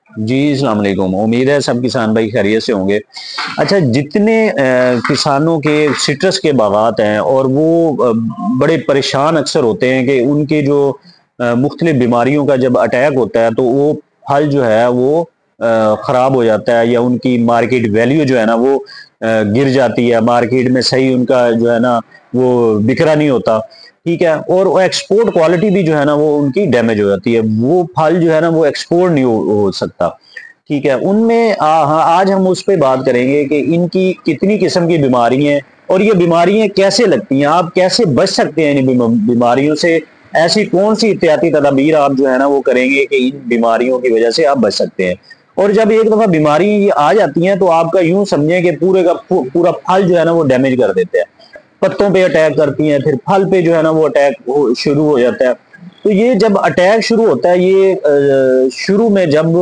जी, अस्सलाम वालेकुम। उम्मीद है सब किसान भाई खैरियत से होंगे। अच्छा, जितने किसानों के सिट्रस के बागात हैं और वो बड़े परेशान अक्सर होते हैं कि उनके जो मुख्तलिफ बीमारियों का जब अटैक होता है तो वो फल जो है वो ख़राब हो जाता है या उनकी मार्केट वैल्यू जो है ना वो गिर जाती है। मार्केट में सही उनका जो है ना वो बिकरा नहीं होता। ठीक है, और वो एक्सपोर्ट क्वालिटी भी जो है ना वो उनकी डैमेज हो जाती है। वो फल जो है ना वो एक्सपोर्ट नहीं हो सकता। ठीक है, उनमें हाँ, आज हम उस पे बात करेंगे कि इनकी कितनी किस्म की बीमारी हैं और ये बीमारियां कैसे लगती हैं, आप कैसे बच सकते हैं इन बीमारियों से। ऐसी कौन सी एहतियाती तदाबीर आप जो है ना वो करेंगे कि इन बीमारियों की वजह से आप बच सकते हैं। और जब एक दफा बीमारी ये आ जाती है तो आपका यूं समझें कि पूरे का पूरा फल जो है ना वो डैमेज कर देते हैं। पत्तों पे अटैक करती हैं, फिर फल पे जो है ना वो अटैक शुरू हो जाता है। तो ये जब अटैक शुरू होता है, ये शुरू में जब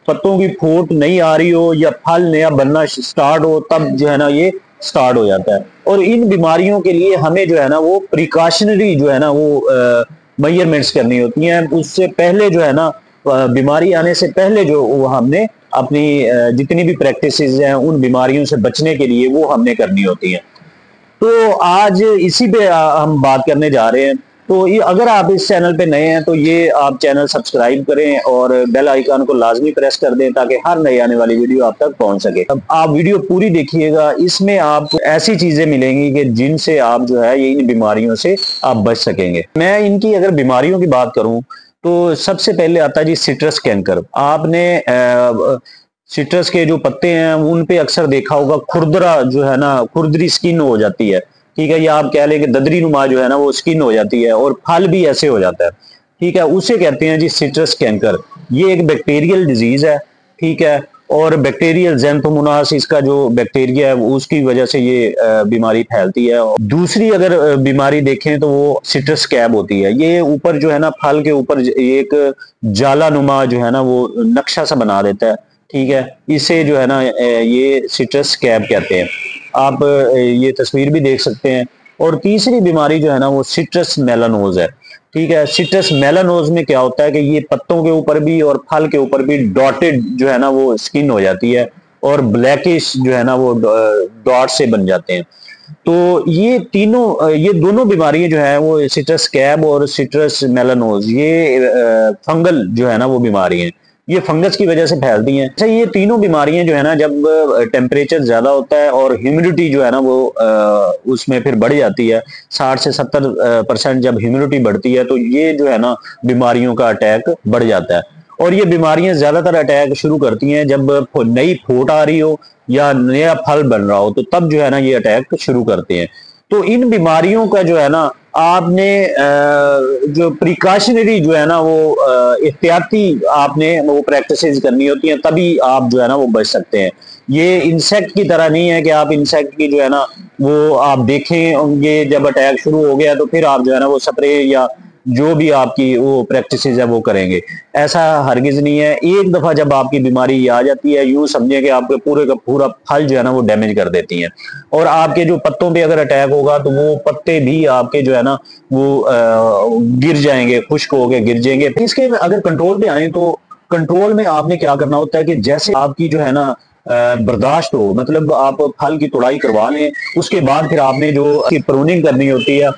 पत्तों की फूट नहीं आ रही हो या फल नया बनना स्टार्ट हो, तब जो है ना ये स्टार्ट हो जाता है। और इन बीमारियों के लिए हमें जो है ना वो प्रिकॉशनरी जो है ना वो मेजरमेंट्स करनी होती हैं। उससे पहले जो है ना बीमारी आने से पहले जो वो हमने अपनी जितनी भी प्रैक्टिसेस हैं उन बीमारियों से बचने के लिए वो हमने करनी होती हैं। तो आज इसी पे हम बात करने जा रहे हैं। तो ये अगर आप इस चैनल पे नए हैं तो ये आप चैनल सब्सक्राइब करें और बेल आइकन को लाजमी प्रेस कर दें ताकि हर नई आने वाली वीडियो आप तक पहुंच सके। अब आप वीडियो पूरी देखिएगा, इसमें आपको ऐसी चीजें मिलेंगी कि जिनसे आप जो है ये इन बीमारियों से आप बच सकेंगे। मैं इनकी अगर बीमारियों की बात करूं तो सबसे पहले आता है जी सिट्रस कैंकर। आपने सिट्रस के जो पत्ते हैं उन पे अक्सर देखा होगा खुरदरा जो है ना खुरदरी स्किन हो जाती है। ठीक है, या आप कह लें कि ददरी नुमा जो है ना वो स्किन हो जाती है और फल भी ऐसे हो जाता है। ठीक है, उसे कहते हैं जी सिट्रस कैंकर। ये एक बैक्टीरियल डिजीज है। ठीक है, और बैक्टीरियल ज़ैंथोमोनास इसका जो बैक्टीरिया है उसकी वजह से ये बीमारी फैलती है। दूसरी अगर बीमारी देखें तो वो सिट्रस स्कैब होती है। ये ऊपर जो है ना फल के ऊपर एक जाला नुमा जो है ना वो नक्शा सा बना देता है। ठीक है, इसे जो है ना ये सिट्रस स्कैब कहते हैं। आप ये तस्वीर भी देख सकते हैं। और तीसरी बीमारी जो है ना वो सिट्रस मेलानोज है। ठीक है, सिट्रस मेलानोज में क्या होता है कि ये पत्तों के ऊपर भी और फल के ऊपर भी डॉटेड जो है ना वो स्किन हो जाती है और ब्लैकिश जो है ना वो डॉट से बन जाते हैं। तो ये तीनों ये दोनों बीमारियां जो है वो सिट्रस स्कैब और सिट्रस मेलानोज ये फंगल जो है ना वो बीमारी है। ये फंगस की वजह से फैलती हैं। अच्छा, ये तीनों बीमारियां जो है ना जब टेम्परेचर ज्यादा होता है और ह्यूमिडिटी जो है ना वो उसमें फिर बढ़ जाती है। 60 से 70% जब ह्यूमिडिटी बढ़ती है तो ये जो है ना बीमारियों का अटैक बढ़ जाता है। और ये बीमारियां ज्यादातर अटैक शुरू करती हैं जब नई फूट आ रही हो या नया फल बन रहा हो, तो तब जो है ना ये अटैक शुरू करते हैं। तो इन बीमारियों का जो है ना आपने जो प्रिकॉशनरी जो है ना वो एहतियाती आपने वो प्रैक्टिसेस करनी होती हैं, तभी आप जो है ना वो बच सकते हैं। ये इंसेक्ट की तरह नहीं है कि आप इंसेक्ट की जो है ना वो आप देखें होंगे जब अटैक शुरू हो गया तो फिर आप जो है ना वो स्प्रे या जो भी आपकी वो प्रैक्टिसेस है वो करेंगे। ऐसा हरगिज नहीं है। एक दफा जब आपकी बीमारी आ जाती है, यूं समझे कि आपके पूरे का पूरा फल जो है ना वो डैमेज कर देती है। और आपके जो पत्तों पे अगर अटैक होगा तो वो पत्ते भी आपके जो है ना वो गिर जाएंगे, खुश्क होके गिर जाएंगे। इसके अगर कंट्रोल पे आए तो कंट्रोल में आपने क्या करना होता है कि जैसे आपकी जो है ना बर्दाश्त हो, मतलब आप फल की तुड़ाई करवा लें, उसके बाद फिर आपने जो प्रूनिंग करनी होती है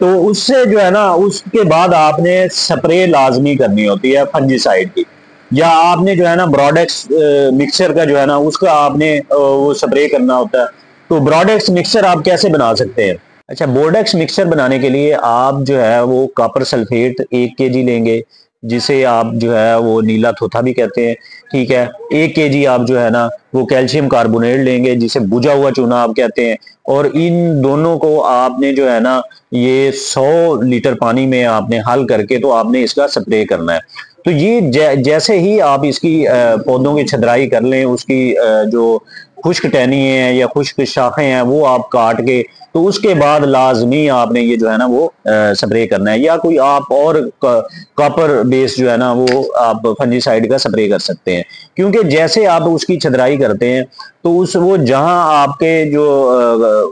तो उससे जो है ना उसके बाद आपने स्प्रे लाजमी करनी होती है फंजीसाइड की। या आपने जो है ना ब्रॉडेक्स मिक्सचर का जो है ना उसका आपने वो स्प्रे करना होता है। तो ब्रॉडेक्स मिक्सचर आप कैसे बना सकते हैं। अच्छा, बोर्डेक्स मिक्सचर बनाने के लिए आप जो है वो कॉपर सल्फेट 1 kg लेंगे, जिसे आप जो है वो नीला थोथा भी कहते हैं। ठीक है, 1 kg आप जो है ना वो कैल्शियम कार्बोनेट लेंगे, जिसे बुझा हुआ चूना आप कहते हैं। और इन दोनों को आपने जो है ना ये 100 लीटर पानी में आपने हल करके तो आपने इसका स्प्रे करना है। तो ये जैसे ही आप इसकी पौधों की छदराई कर लें, उसकी जो खुश्क टहनी है या खुश्क शाखें हैं वो आप काट के तो उसके बाद लाजमी आपने ये जो है ना वो स्प्रे करना है। या कोई आप और कॉपर बेस जो है ना वो आप फंजीसाइड का स्प्रे कर सकते हैं। क्योंकि जैसे आप उसकी छदराई करते हैं तो उस वो जहां आपके जो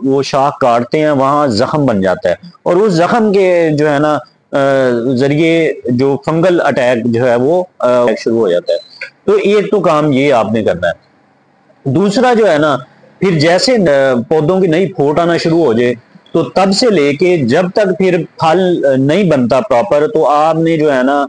वो शाख काटते हैं वहां जख्म बन जाता है और उस जख्म के जो है ना जरिए जो फंगल अटैक जो है वो शुरू हो जाता है। तो एक तो काम ये आपने करना है। दूसरा जो है ना, फिर जैसे पौधों की नई फूट आना शुरू हो जाए, तो तब से लेके जब तक फिर फल नहीं बनता प्रॉपर, तो आपने जो है ना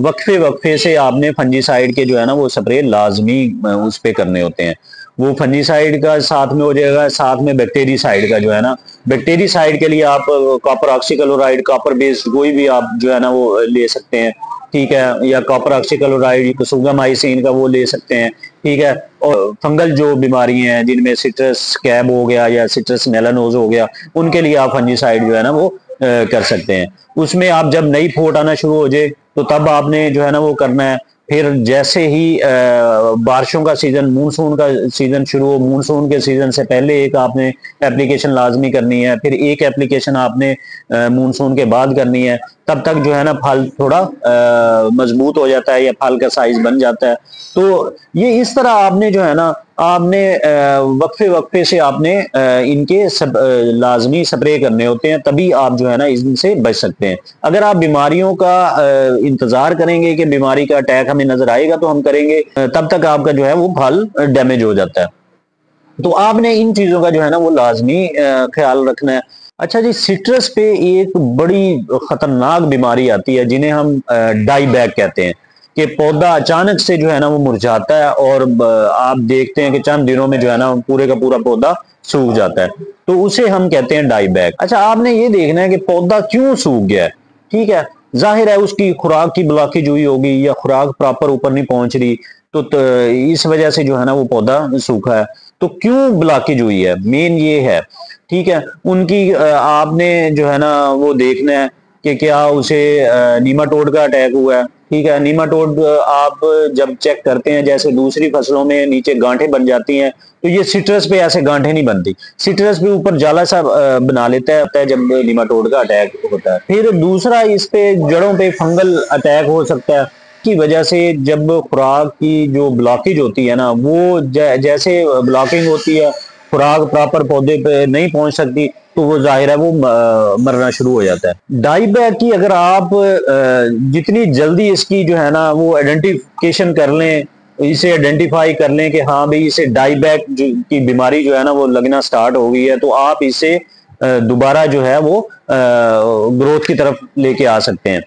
वक्फे वक्फे से आपने फंजीसाइड के जो है ना वो स्प्रे लाजमी उस पे करने होते हैं। वो फंजीसाइड का साथ में हो जाएगा, साथ में बैक्टीरियासाइड का जो है ना, बैक्टीरियासाइड के लिए आप कॉपर ऑक्सीक्लोराइड, कॉपर बेस्ड कोई भी आप जो है ना वो ले सकते हैं, ठीक है, या कॉपर ऑक्सीक्लोराइड कसुगामाइसिन का वो ले सकते हैं, ठीक है। और फंगल जो बीमारी हैं जिनमें सिट्रस स्कैब हो गया या सिट्रस मेलानोज हो गया, उनके लिए आप फंजीसाइड जो है ना वो कर सकते हैं। उसमें आप जब नई फोट आना शुरू हो जाए, तो तब आपने जो है ना वो करना है। फिर जैसे ही बारिशों का सीजन, मानसून का सीजन शुरू हो, मानसून के सीजन से पहले एक आपने एप्लीकेशन लाजमी करनी है, फिर एक एप्लीकेशन आपने मानसून के बाद करनी है। तब तक जो है ना फल थोड़ा मजबूत हो जाता है या फल का साइज बन जाता है। तो ये इस तरह आपने जो है ना, आपने वक्फे वक्फे से आपने इनके लाजमी स्प्रे करने होते हैं, तभी आप जो है ना इनसे बच सकते हैं। अगर आप बीमारियों का इंतजार करेंगे कि बीमारी का अटैक हमें नजर आएगा तो हम करेंगे, तब तक आपका जो है वो फल डैमेज हो जाता है। तो आपने इन चीजों का जो है ना वो लाजमी ख्याल रखना है। अच्छा जी, सिट्रस पे एक बड़ी खतरनाक बीमारी आती है जिन्हें हम डाई बैक कहते हैं, कि पौधा अचानक से जो है ना वो मुरझाता है और आप देखते हैं कि चंद दिनों में जो है ना पूरे का पूरा पौधा सूख जाता है, तो उसे हम कहते हैं डाई बैक। अच्छा, आपने ये देखना है कि पौधा क्यों सूख गया है, ठीक है। जाहिर है उसकी खुराक की ब्लॉकेज हुई होगी या खुराक प्रॉपर ऊपर नहीं पहुंच रही, तो इस वजह से जो है ना वो पौधा सूखा है। तो क्यों ब्लॉकेज हुई है, मेन ये है, ठीक है। उनकी आपने जो है ना वो देखना है कि क्या उसे नीमाटोड का अटैक हुआ है, ठीक है। नीमाटोड आप जब चेक करते हैं, जैसे दूसरी फसलों में नीचे गांठें बन जाती हैं, तो ये सिट्रस पे ऐसे गांठें नहीं बनती। सिट्रस पे ऊपर जाला सा बना लेता है जब नीमाटोड का अटैक होता है। फिर दूसरा, इस पे जड़ों पे फंगल अटैक हो सकता है, की वजह से जब खुराक की जो ब्लॉकेज होती है ना, वो जैसे ब्लॉकिंग होती है, खुराक प्रॉपर पौधे पे नहीं पहुंच सकती, तो वो जाहिर है वो मरना शुरू हो जाता है। डाई बैक की अगर आप जितनी जल्दी इसकी जो है ना वो आइडेंटिफिकेशन कर लें, इसे आइडेंटिफाई कर लें कि हाँ भाई इसे डाई बैक की बीमारी जो है ना वो लगना स्टार्ट हो गई है, तो आप इसे दोबारा जो है वो ग्रोथ की तरफ लेके आ सकते हैं,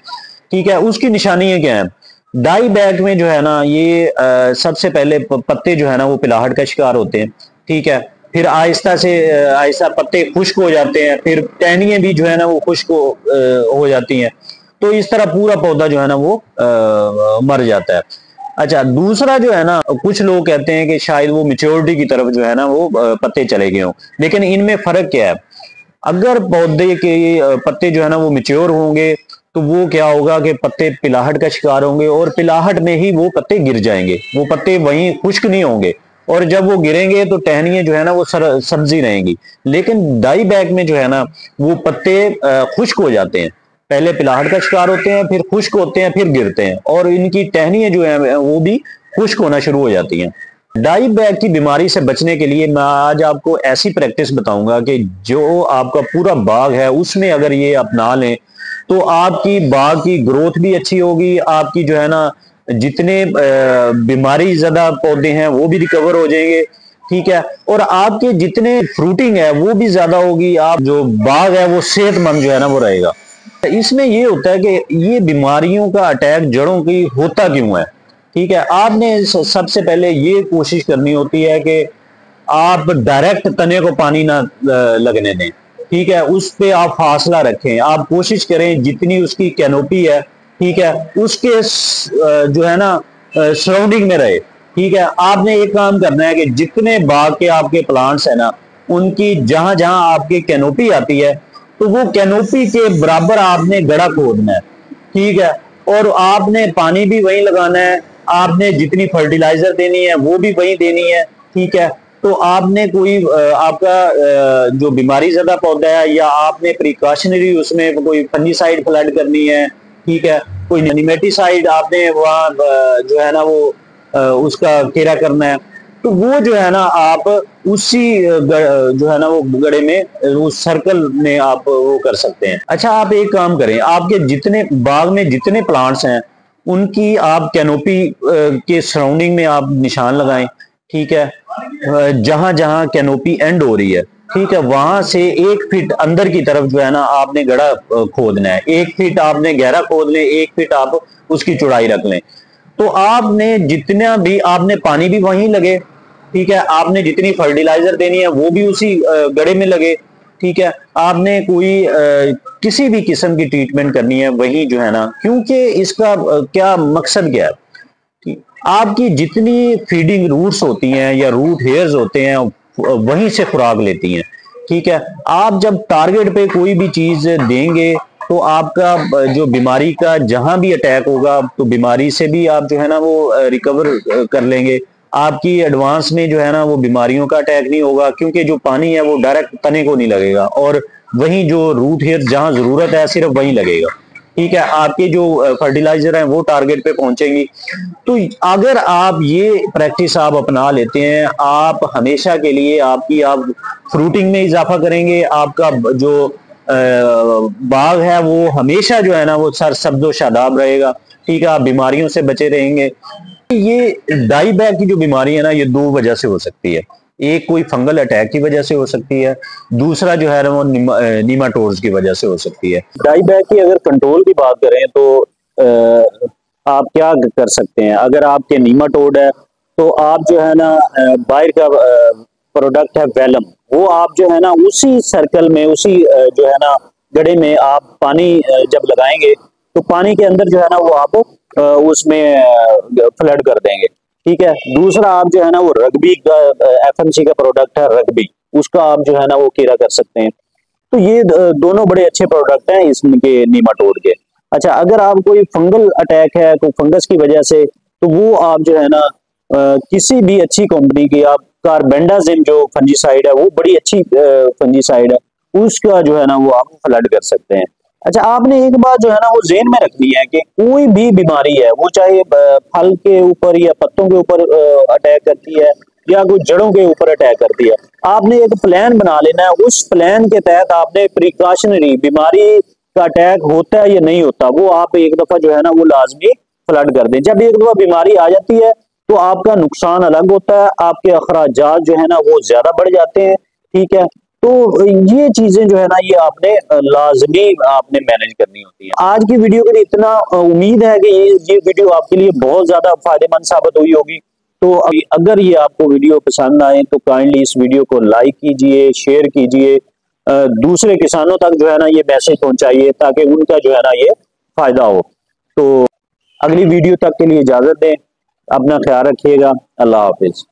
ठीक है। उसकी निशानियां क्या है? डाई बैक में जो है ना ये सबसे पहले पत्ते जो है ना वो पिलाहट का शिकार होते हैं, ठीक है। फिर आहिस्ता से आहिस्ता पत्ते खुश्क हो जाते हैं, फिर टहनियां भी जो है ना वो खुश्क हो जाती हैं, तो इस तरह पूरा पौधा जो है ना वो मर जाता है। अच्छा, दूसरा जो है ना, कुछ लोग कहते हैं कि शायद वो मेच्योरिटी की तरफ जो है ना वो पत्ते चले गए हों, लेकिन इनमें फर्क क्या है? अगर पौधे के पत्ते जो है ना वो मेच्योर होंगे, तो वो क्या होगा कि पत्ते पिलाहट का शिकार होंगे और पिलाहट में ही वो पत्ते गिर जाएंगे, वो पत्ते वहीं खुश्क नहीं होंगे, और जब वो गिरेंगे तो टहनियां जो है ना वो सब्जी रहेंगी। लेकिन डाई बैक में जो है ना वो पत्ते खुश्क हो जाते हैं, पहले पिलाहट का शिकार होते हैं, फिर खुश्क होते हैं, फिर गिरते हैं, और इनकी टहनियां जो है वो भी खुश्क होना शुरू हो जाती हैं। डाई बैक की बीमारी से बचने के लिए मैं आज आपको ऐसी प्रैक्टिस बताऊंगा कि जो आपका पूरा बाग है उसमें अगर ये अपना लें, तो आपकी बाग की ग्रोथ भी अच्छी होगी, आपकी जो है ना जितने बीमारी ज्यादा पौधे हैं वो भी रिकवर हो जाएंगे, ठीक है। और आपके जितने फ्रूटिंग है वो भी ज्यादा होगी, आप जो बाग है वो सेहतमंद जो है ना वो रहेगा। इसमें ये होता है कि ये बीमारियों का अटैक जड़ों की होता क्यों है, ठीक है। आपने सबसे पहले ये कोशिश करनी होती है कि आप डायरेक्ट तने को पानी ना लगने दें, ठीक है। उस पे आप फासला रखें, आप कोशिश करें जितनी उसकी कैनोपी है, ठीक है, उसके जो है ना सराउंडिंग में रहे, ठीक है। आपने एक काम करना है कि जितने बाग के आपके प्लांट्स है ना, उनकी जहां जहां आपकी कैनोपी आती है, तो वो कैनोपी के बराबर आपने गड़ा खोदना है, ठीक है। और आपने पानी भी वहीं लगाना है, आपने जितनी फर्टिलाइजर देनी है वो भी वहीं देनी है, ठीक है। तो आपने कोई आपका जो बीमारी ज्यादा पौधा है, या आपने प्रिकॉशनरी उसमें कोई फंजीसाइड फ्लड करनी है, ठीक है, कोई निमेटिसाइड आपने वहाँ जो है ना वो उसका घेरा करना है, तो वो जो है ना आप उसी जो है ना वो गड़े में, उस सर्कल में आप वो कर सकते हैं। अच्छा, आप एक काम करें, आपके जितने बाग में जितने प्लांट्स हैं उनकी आप कैनोपी के सराउंडिंग में आप निशान लगाएं, ठीक है। जहां जहां कैनोपी एंड हो रही है, ठीक है, वहां से 1 फीट अंदर की तरफ जो है ना आपने गड़ा खोदना है। 1 फीट आपने गहरा खोद लें, 1 फीट आप उसकी चौड़ाई रख लें। तो आपने जितना भी आपने पानी भी वहीं लगे, ठीक है, आपने जितनी फर्टिलाइजर देनी है वो भी उसी गड़े में लगे, ठीक है। आपने कोई किसी भी किस्म की ट्रीटमेंट करनी है वही जो है ना, क्योंकि इसका क्या मकसद क्या है कि आपकी जितनी फीडिंग रूट्स होती हैं या रूट हेयर्स होते हैं वहीं से खुराक लेती हैं, ठीक है। आप जब टारगेट पे कोई भी चीज देंगे तो आपका जो बीमारी का जहां भी अटैक होगा तो बीमारी से भी आप जो है ना वो रिकवर कर लेंगे। आपकी एडवांस में जो है ना वो बीमारियों का अटैक नहीं होगा, क्योंकि जो पानी है वो डायरेक्ट तने को नहीं लगेगा और वहीं जो रूट हेयर जहां जरूरत है सिर्फ वहीं लगेगा, ठीक है। आपके जो फर्टिलाइजर हैं वो टारगेट पे पहुंचेंगी। तो अगर आप ये प्रैक्टिस आप अपना लेते हैं, आप हमेशा के लिए आप फ्रूटिंग में इजाफा करेंगे, आपका जो बाग है वो हमेशा जो है ना वो सर सब्जो शादाब रहेगा, ठीक है। आप बीमारियों से बचे रहेंगे। ये डाई बैग की जो बीमारी है ना ये 2 वजह से हो सकती है। एक कोई फंगल अटैक की वजह से हो सकती है, दूसरा जो है ना वो नीमाटोड्स की वजह से हो सकती है। डाई बैग की अगर कंट्रोल की बात करें तो आप क्या कर सकते हैं। अगर आपके नीमाटोड है तो आप जो है ना बाहर का प्रोडक्ट है वेलम, वो आप जो है ना उसी सर्कल में उसी जो है ना गड्ढे में आप पानी जब लगाएंगे तो पानी के अंदर जो है ना वो आप उसमें फ्लड कर देंगे, ठीक है। दूसरा आप जो है ना वो रग्बी का एफएमसी का प्रोडक्ट है रग्बी, उसका आप जो है ना वो कीड़ा कर सकते हैं। तो ये दोनों बड़े अच्छे प्रोडक्ट हैं इसके नीमाटोड के। अच्छा, अगर आप कोई फंगल अटैक है कोई फंगस की वजह से तो वो आप जो है ना किसी भी अच्छी कंपनी की आप कार्बेंडाजिम जो फंजीसाइड है वो बड़ी अच्छी फंजीसाइड है, उसका जो है ना वो आप फ्लड कर सकते हैं। अच्छा, आपने एक बात जो है ना वो जेहन में रखनी है कि कोई भी बीमारी है वो चाहे फल के ऊपर या पत्तों के ऊपर अटैक करती है या कोई जड़ों के ऊपर अटैक करती है, आपने एक प्लान बना लेना है। उस प्लान के तहत आपने प्रिकॉशनरी बीमारी का अटैक होता है या नहीं होता वो आप एक दफा जो है ना वो लाजमी फ्लड कर दें। जब एक दफा बीमारी आ जाती है तो आपका नुकसान अलग होता है, आपके अखराजात जो है ना वो ज्यादा बढ़ जाते हैं, ठीक है। तो ये चीजें जो है ना ये आपने लाजमी आपने मैनेज करनी होती है। आज की वीडियो के लिए इतना, उम्मीद है कि ये वीडियो आपके लिए बहुत ज्यादा फायदेमंद साबित हुई होगी। तो अगर ये आपको वीडियो पसंद आए तो काइंडली इस वीडियो को लाइक कीजिए, शेयर कीजिए, दूसरे किसानों तक जो है ना ये मैसेज पहुंचाइए ताकि उनका जो है ना ये फायदा हो। तो अगली वीडियो तक के लिए इजाजत दें, अपना ख्याल रखिएगा। अल्लाह हाफिज।